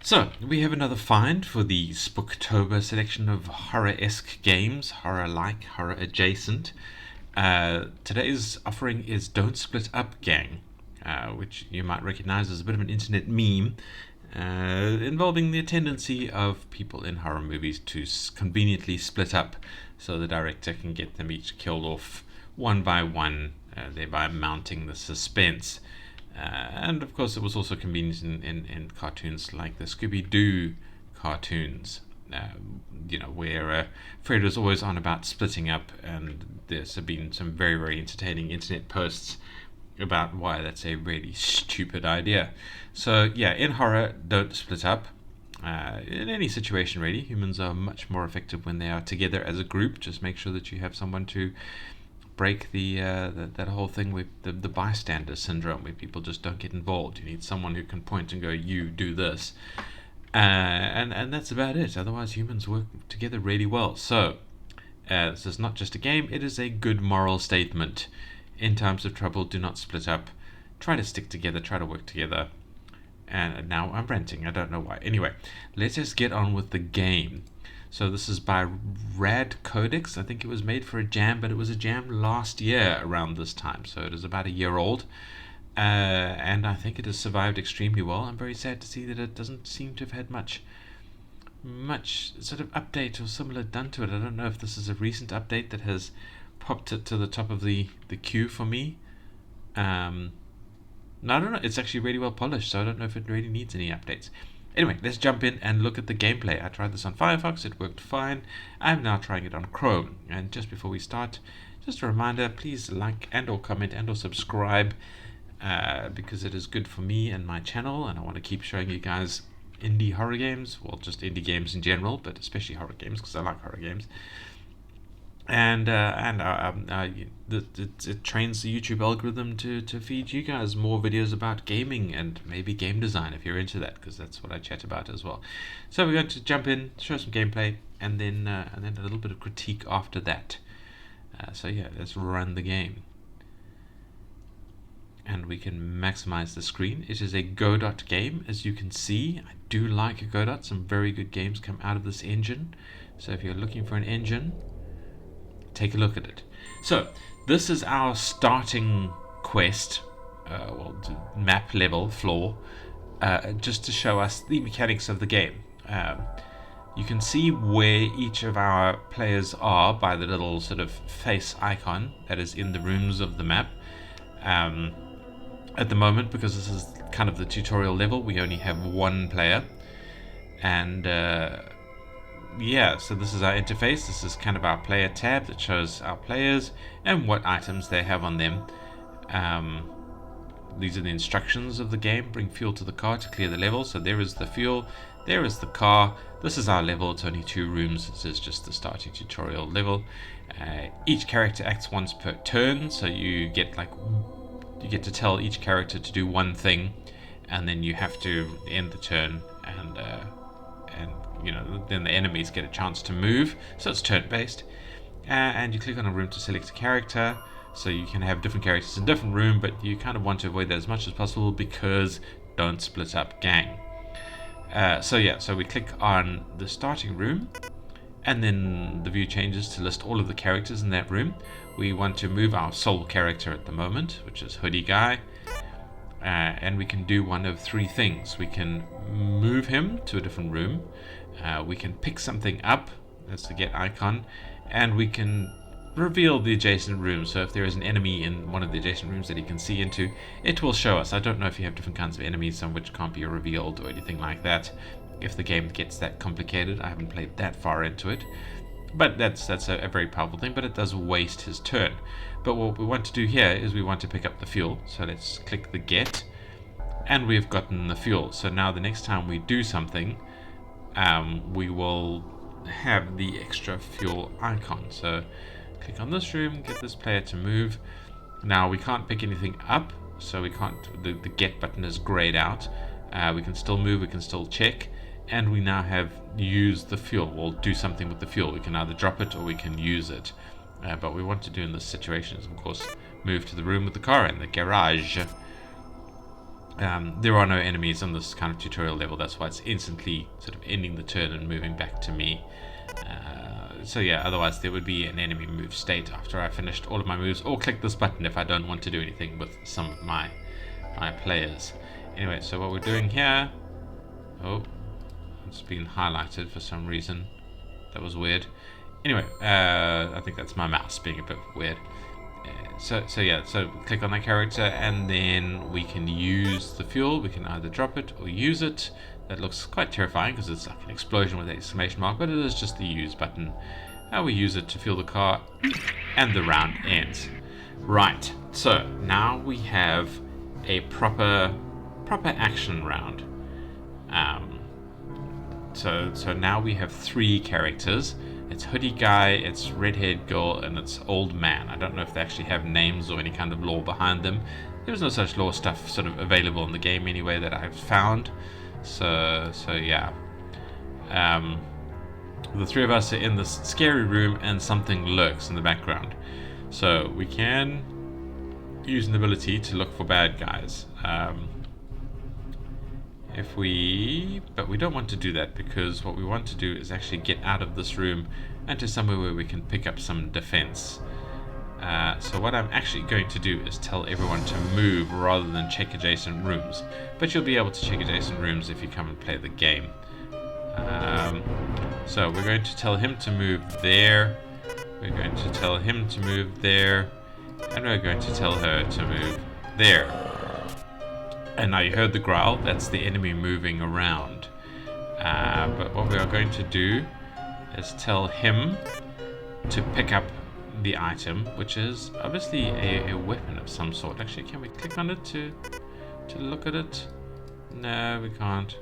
So, we have another find for the Spooktober selection of horror-esque games, horror-like, horror-adjacent. Today's offering is Don't Split Up Gang, which you might recognize as a bit of an internet meme, involving the tendency of people in horror movies to conveniently split up so the director can get them each killed off one by one, thereby mounting the suspense. And of course, it was also convenient in cartoons like the Scooby-Doo cartoons, where Fred was always on about splitting up, and there's been some very, very entertaining internet posts about why that's a really stupid idea. So, yeah, in horror, don't split up. In any situation, really, humans are much more effective when they are together as a group. Just make sure that you have someone to break that whole thing with the bystander syndrome, where people just don't get involved. You need someone who can point and go, "You do this," and that's about it. Otherwise, humans work together really well. So, this is not just a game; it is a good moral statement. In times of trouble, do not split up. Try to stick together. Try to work together. And now I'm ranting. I don't know why. Anyway, let us get on with the game. So this is by Rad Codex. I think it was made for a jam, but it was a jam last year around this time. So it is about a year old. And I think it has survived extremely well. I'm very sad to see that it doesn't seem to have had much sort of update or similar done to it. I don't know if this is a recent update that has popped it to the top of the queue for me. No, I don't know. It's actually really well polished, so I don't know if it really needs any updates. Anyway, let's jump in and look at the gameplay. I tried this on Firefox, it worked fine. I'm now trying it on Chrome. And just before we start, just a reminder, please like and or comment and or subscribe, because it is good for me and my channel, and I want to keep showing you guys indie horror games, well, just indie games in general, but especially horror games, because I like horror games. And it trains the YouTube algorithm to feed you guys more videos about gaming and maybe game design if you're into that, because that's what I chat about as well. So we're going to jump in, show some gameplay, and then a little bit of critique after that. So yeah, let's run the game. And we can maximize the screen. It is a Godot game, as you can see. I do like Godot. Some very good games come out of this engine. So if you're looking for an engine, take a look at it. So this is our starting quest, map level floor, just to show us the mechanics of the game. You can see where each of our players are by the little sort of face icon that is in the rooms of the map. At the moment, because this is kind of the tutorial level, we only have one player, and so this is our interface. This is kind of our player tab that shows our players and what items they have on them. These are the instructions of the game. Bring fuel to the car to clear the level. So there is the fuel, there is the car. This is our level. It's only 2 rooms. This is just the starting tutorial level. Each character acts once per turn, so you get to tell each character to do one thing, and then you have to end the turn, and then the enemies get a chance to move, so it's turn-based. And you click on a room to select a character, so you can have different characters in different room, but you kind of want to avoid that as much as possible, because don't split up gang. So we click on the starting room, and then the view changes to list all of the characters in that room. We want to move our sole character at the moment, which is Hoodie Guy. And we can do one of 3 things. We can move him to a different room, we can pick something up, that's the get icon, and we can reveal the adjacent room. So if there is an enemy in one of the adjacent rooms that he can see into, it will show us. I don't know if you have different kinds of enemies, some which can't be revealed or anything like that, if the game gets that complicated. I haven't played that far into it, but that's a very powerful thing, but it does waste his turn. But what we want to do here is we want to pick up the fuel, so let's click the get, and we've gotten the fuel. So now the next time we do something, we will have the extra fuel icon. So click on this room, get this player to move. Now we can't pick anything up, so we can't, the get button is grayed out. We can still move, we can still check, and we now have used the fuel. We'll do something with the fuel. We can either drop it or we can use it. But what we want to do in this situation is, of course, move to the room with the car in, the garage. There are no enemies on this kind of tutorial level, that's why it's instantly sort of ending the turn and moving back to me. So yeah, otherwise there would be an enemy move state after I finished all of my moves, or click this button if I don't want to do anything with some of my players. Anyway, so what we're doing here... Oh, it's been highlighted for some reason. That was weird. Anyway, I think that's my mouse being a bit weird. So click on that character, and then we can use the fuel. We can either drop it or use it. That looks quite terrifying because it's like an explosion with an exclamation mark, but it is just the use button. Now we use it to fuel the car, and the round ends. Right, so now we have a proper action round. So now we have 3 characters. It's Hoodie Guy, it's Redhead Girl, and it's Old Man. I don't know if they actually have names or any kind of lore behind them. There's no such lore stuff sort of available in the game anyway that I've found. So yeah. The 3 of us are in this scary room, and something lurks in the background. So we can use an ability to look for bad guys. But we don't want to do that, because what we want to do is actually get out of this room and to somewhere where we can pick up some defense. So what I'm actually going to do is tell everyone to move rather than check adjacent rooms. But you'll be able to check adjacent rooms if you come and play the game. So we're going to tell him to move there. We're going to tell him to move there. And we're going to tell her to move there. And now you heard the growl, that's the enemy moving around. But what we are going to do is tell him to pick up the item, which is obviously a weapon of some sort. Actually, can we click on it to look at it? No, we can't.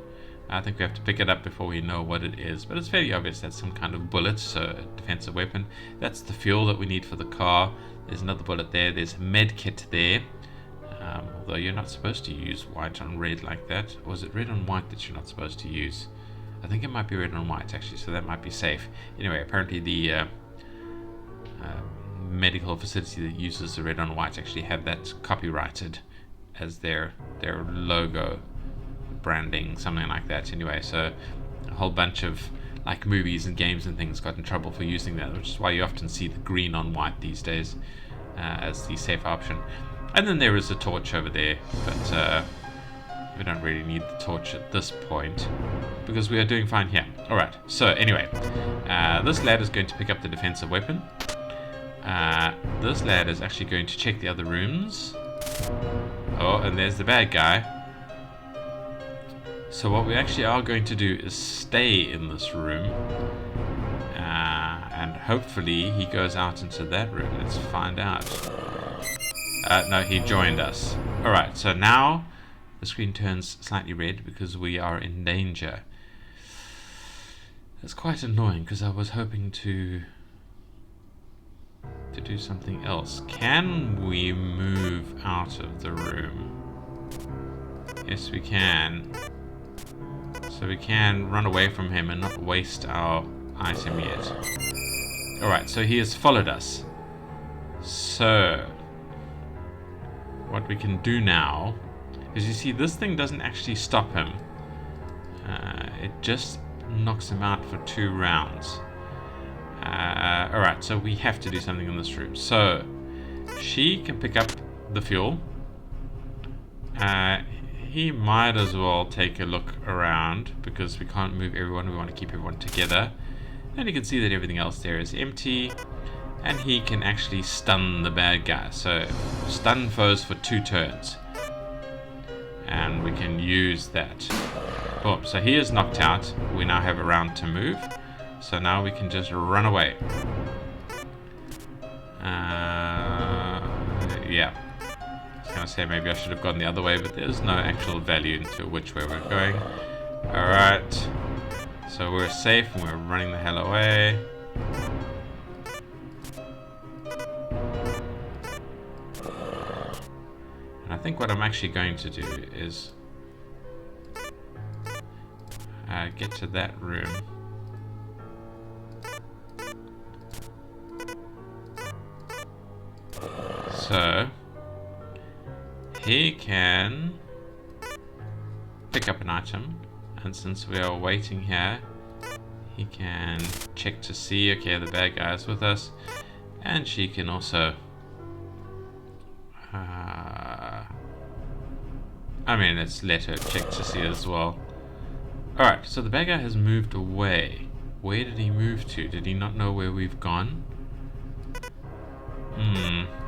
I think we have to pick it up before we know what it is. But it's fairly obvious that's some kind of bullet, so a defensive weapon. That's the fuel that we need for the car. There's another bullet there. There's a med kit there. Although you're not supposed to use white on red like that. Or is it red on white that you're not supposed to use? I think it might be red on white actually, so that might be safe. Anyway, apparently the medical facility that uses the red on white actually have that copyrighted as their logo, branding, something like that. Anyway, so a whole bunch of like movies and games and things got in trouble for using that, which is why you often see the green on white these days as the safe option. And then there is a torch over there, but we don't really need the torch at this point because we are doing fine here. Alright, so anyway, this lad is going to pick up the defensive weapon. This lad is actually going to check the other rooms. Oh, and there's the bad guy. So what we actually are going to do is stay in this room. And hopefully he goes out into that room. Let's find out. No, he joined us. Alright, so now the screen turns slightly red because we are in danger. That's quite annoying because I was hoping to do something else. Can we move out of the room? Yes, we can. So we can run away from him and not waste our item yet. Alright, so he has followed us. So what we can do now is, you see, this thing doesn't actually stop him. It just knocks him out for 2 rounds. Alright, so we have to do something in this room. So she can pick up the fuel. He might as well take a look around because we can't move everyone. We want to keep everyone together. And you can see that everything else there is empty. And he can actually stun the bad guy. So stun foes for 2 turns. And we can use that. Boom. So he is knocked out. We now have a round to move. So now we can just run away. Yeah. I was going to say maybe I should have gone the other way, but there's no actual value into which way we're going. Alright. So we're safe and we're running the hell away. And I think what I'm actually going to do is get to that room. So he can pick up an item, and since we are waiting here, he can check to see, okay, the bad guy is with us, and she can also let's let her check to see as well. Alright, so the bad guy has moved away. Where did he move to? Did he not know where we've gone?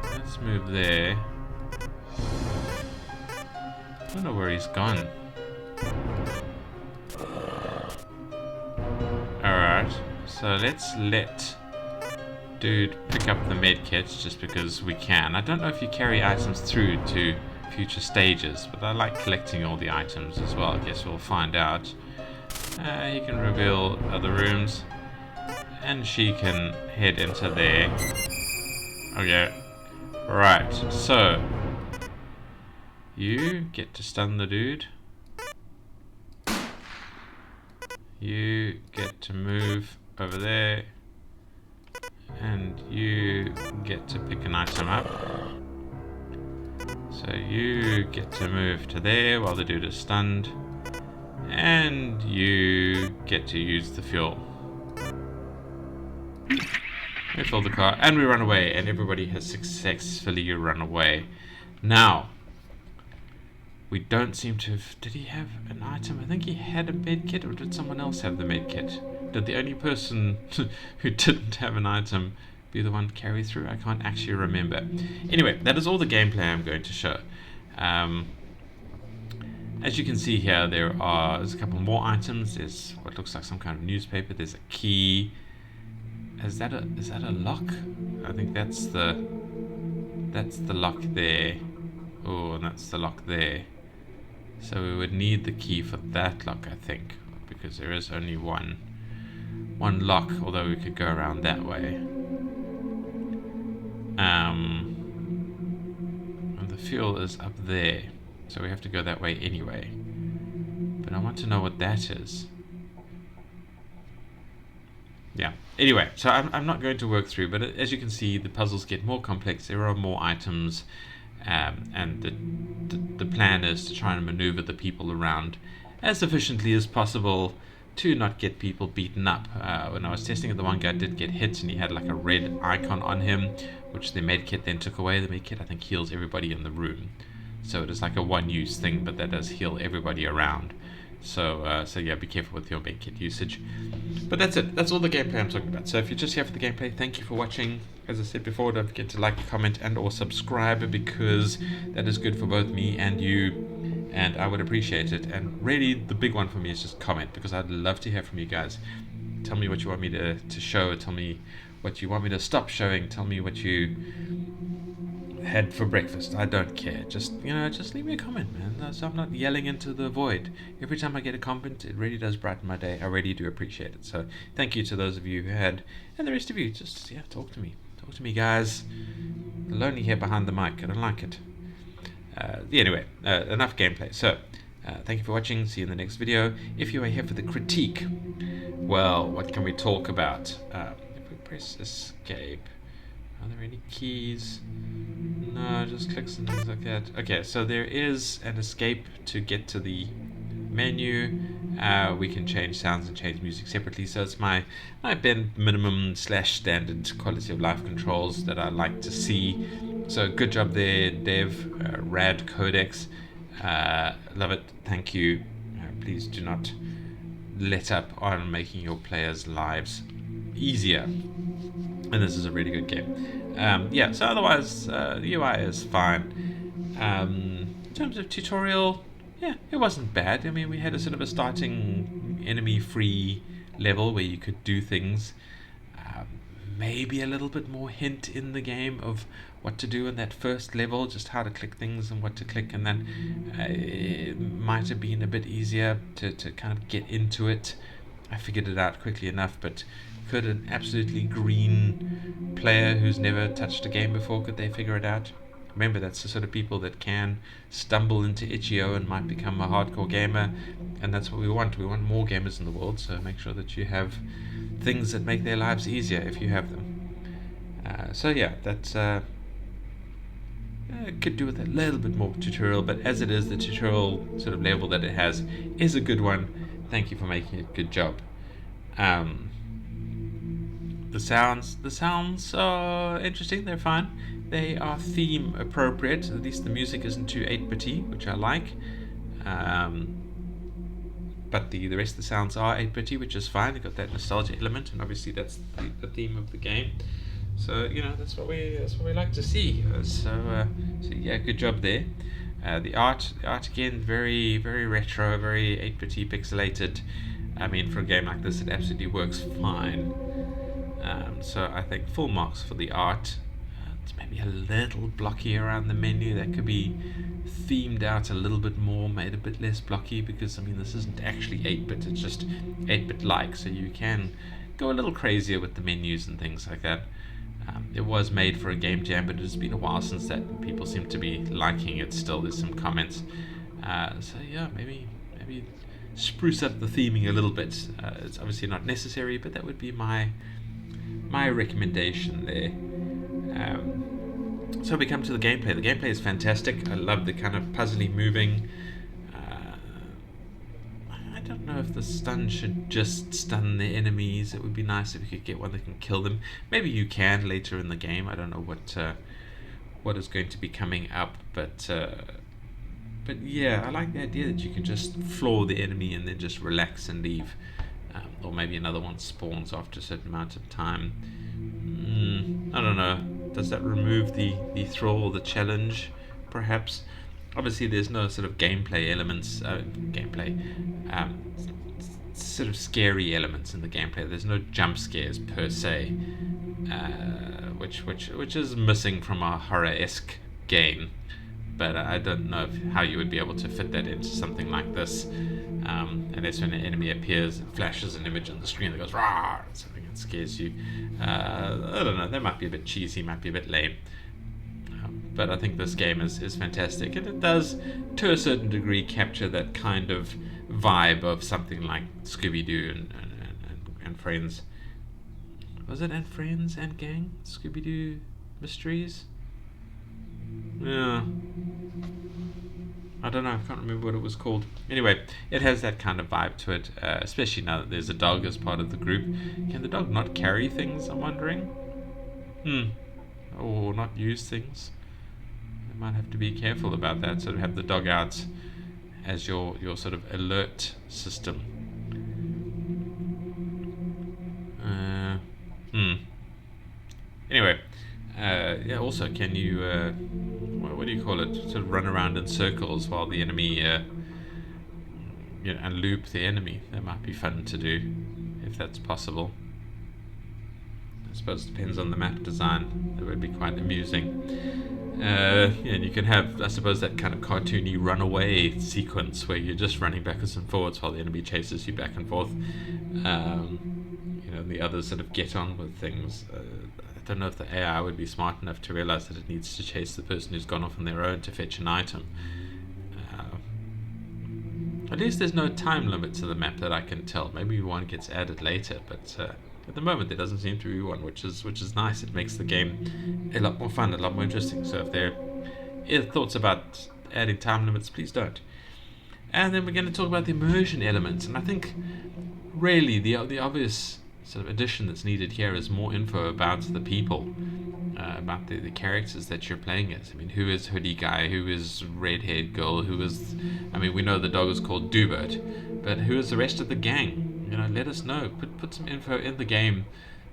Let's move there. I don't know where he's gone. Alright, so let's let dude pick up the med kits just because we can. I don't know if you carry items through to future stages, but I like collecting all the items as well. I guess we'll find out. He can reveal other rooms, and she can head into there. Okay, right, so you get to stun the dude. You get to move over there, and you get to pick an item up. So you get to move to there while the dude is stunned, and you get to use the fuel. We fill the car, and we run away, and everybody has successfully run away. Now, we don't seem to have... Did he have an item? I think he had a med kit, or did someone else have the med kit? Did the only person who didn't have an item be the one carry through? I can't actually remember. Anyway, that is all the gameplay I'm going to show. As you can see here, there's a couple more items. There's what looks like some kind of newspaper. There's a key. Is that a lock? I think that's the lock there. Oh, and that's the lock there. So we would need the key for that lock, I think, because there is only one lock, although we could go around that way. And the fuel is up there, so we have to go that way anyway. But I want to know what that is. Yeah. Anyway, so I'm not going to work through, but as you can see, the puzzles get more complex. There are more items, and the plan is to try and maneuver the people around as efficiently as possible to not get people beaten up. When I was testing it, the one guy did get hit, and he had like a red icon on him, which the medkit then took away. The medkit, I think, heals everybody in the room, so it is like a one-use thing, but that does heal everybody around. So yeah, be careful with your medkit usage. But that's it. That's all the gameplay I'm talking about. So if you're just here for the gameplay, thank you for watching. As I said before, don't forget to like, comment, and or subscribe, because that is good for both me and you, and I would appreciate it. And really, the big one for me is just comment, because I'd love to hear from you guys. Tell me what you want me to show. Tell me what you want me to stop showing. Tell me what you had for breakfast. I don't care. Just leave me a comment, man. So I'm not yelling into the void. Every time I get a comment, it really does brighten my day. I really do appreciate it. So thank you to those of you who had, and the rest of you, just talk to me. Talk to me, guys. I'm lonely here behind the mic. I don't like it. Anyway, enough gameplay. So thank you for watching. See you in the next video. If you are here for the critique, well, what can we talk about? If we press escape, are there any keys? No, just clicks and things like that. Okay, so there is an escape to get to the menu. We can change sounds and change music separately. So it's my bare minimum / standard quality of life controls that I like to see. So good job there, Dev. Rad Codex. Love it. Thank you. Please do not let up on making your players' lives easier. And this is a really good game. Yeah, so otherwise, the UI is fine. In terms of tutorial, yeah, it wasn't bad. I mean, we had a sort of a starting enemy-free level where you could do things. Maybe a little bit more hint in the game of what to do in that first level, just how to click things and what to click, and then it might have been a bit easier to kind of get into it. I figured it out quickly enough, but could an absolutely green player who's never touched a game before, could they figure it out? Remember, that's the sort of people that can stumble into itch.io and might become a hardcore gamer, and that's what we want. We want more gamers in the world, so make sure that you have things that make their lives easier if you have them. So yeah, that's Could do with a little bit more tutorial, but as it is, the tutorial sort of level that it has is a good one. Thank you for making a good job. Um, the sounds are interesting. They're fine. They are theme appropriate. At least the music isn't too 8-bitty, which I like. Um, but the rest of the sounds are 8-bitty, which is fine. They've got that nostalgia element, and obviously that's the theme of the game. So that's what we like to see. So yeah, good job there. The art again, very very retro, very 8-bitty pixelated. I mean, for a game like this, it absolutely works fine. So I think full marks for the art. It's maybe a little blocky around the menu. That could be themed out a little bit more, made a bit less blocky, because I mean this isn't actually 8-bit. It's just 8-bit like. So you can go a little crazier with the menus and things like that. It was made for a game jam, but it's been a while since that. People seem to be liking it still. There's some comments. So yeah, maybe spruce up the theming a little bit. It's obviously not necessary, but that would be my recommendation there. So we come to the gameplay. The gameplay is fantastic. I love the kind of puzzly moving. I don't know if the stun should just stun the enemies. It would be nice if we could get one that can kill them. Maybe you can later in the game. I don't know what is going to be coming up, but yeah, I like the idea that you can just floor the enemy and then just relax and leave. Or maybe another one spawns after a certain amount of time. I don't know. Does that remove the thrill or the challenge, perhaps? Obviously, there's no sort of gameplay elements, sort of scary elements in the gameplay. There's no jump scares per se, which is missing from a horror-esque game. But I don't know how you would be able to fit that into something like this, unless when an enemy appears, it flashes an image on the screen that goes "Rah!" something that scares you. I don't know. That might be a bit cheesy, might be a bit lame. But I think this game is fantastic, and it does, to a certain degree, capture that kind of vibe of something like Scooby-Doo and Friends. Was it and Friends and Gang? Scooby-Doo Mysteries? Yeah. I don't know, I can't remember what it was called. Anyway, it has that kind of vibe to it, especially now that there's a dog as part of the group. Can the dog not carry things, I'm wondering? Or not use things? You might have to be careful about that, sort of have the dog out as your sort of alert system. Anyway, yeah. Also, can you what do you call it? Sort of run around in circles while the enemy, and loop the enemy. That might be fun to do, if that's possible. I suppose it depends on the map design. That would be quite amusing. And you can have, I suppose, that kind of cartoony runaway sequence where you're just running backwards and forwards while the enemy chases you back and forth. The others sort of get on with things. I don't know if the AI would be smart enough to realize that it needs to chase the person who's gone off on their own to fetch an item. At least there's no time limit to the map that I can tell. Maybe one gets added later, but at the moment there doesn't seem to be one, which is nice. It makes the game a lot more fun, a lot more interesting. So if there are thoughts about adding time limits, please don't. And then we're going to talk about the immersion elements, and I think really the obvious sort of addition that's needed here is more info about the people, about the characters that you're playing as. I mean, who is Hoodie Guy? Who is Red-Haired Girl? We know the dog is called Doobert, but who is the rest of the gang? Let us know. Put some info in the game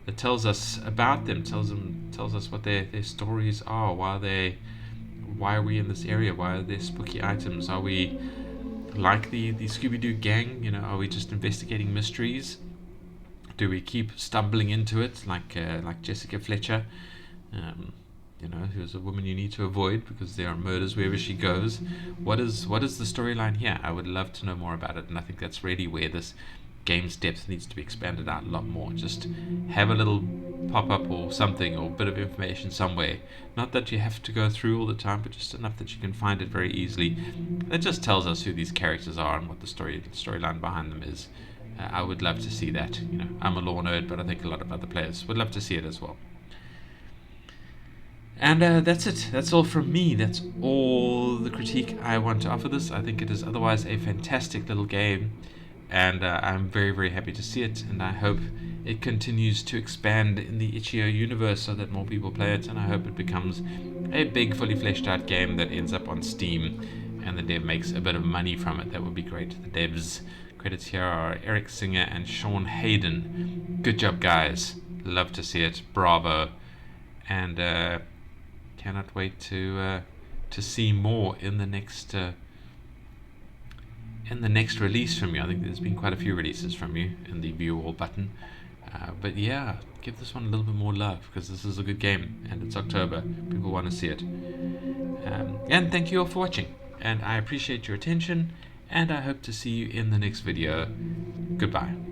that tells us about them, tells us what their stories are. Why are we in this area? Why are there spooky items? Are we like the Scooby-Doo gang? Are we just investigating mysteries? Do we keep stumbling into it like Jessica Fletcher? Who's a woman you need to avoid because there are murders wherever she goes. What is the storyline here? I would love to know more about it, and I think that's really where this game's depth needs to be expanded out a lot more. Just have a little pop-up or something, or a bit of information somewhere. Not that you have to go through all the time, but just enough that you can find it very easily. That just tells us who these characters are and what the storyline behind them is. I would love to see that. I'm a lore nerd, but I think a lot of other players would love to see it as well. And that's it. That's all from me. That's all the critique I want to offer this. I think it is otherwise a fantastic little game, and I'm very, very happy to see it. And I hope it continues to expand in the Itch.io universe so that more people play it. And I hope it becomes a big, fully fleshed out game that ends up on Steam, and the dev makes a bit of money from it. That would be great. The devs credits here are Eric Singer and Sean Hayden. Good job, guys. Love to see it. Bravo. And cannot wait to see more in the next release from you. I think there's been quite a few releases from you in the view all button, but yeah, give this one a little bit more love because this is a good game and it's October. People want to see it. And thank you all for watching, and I appreciate your attention, and I hope to see you in the next video. Goodbye.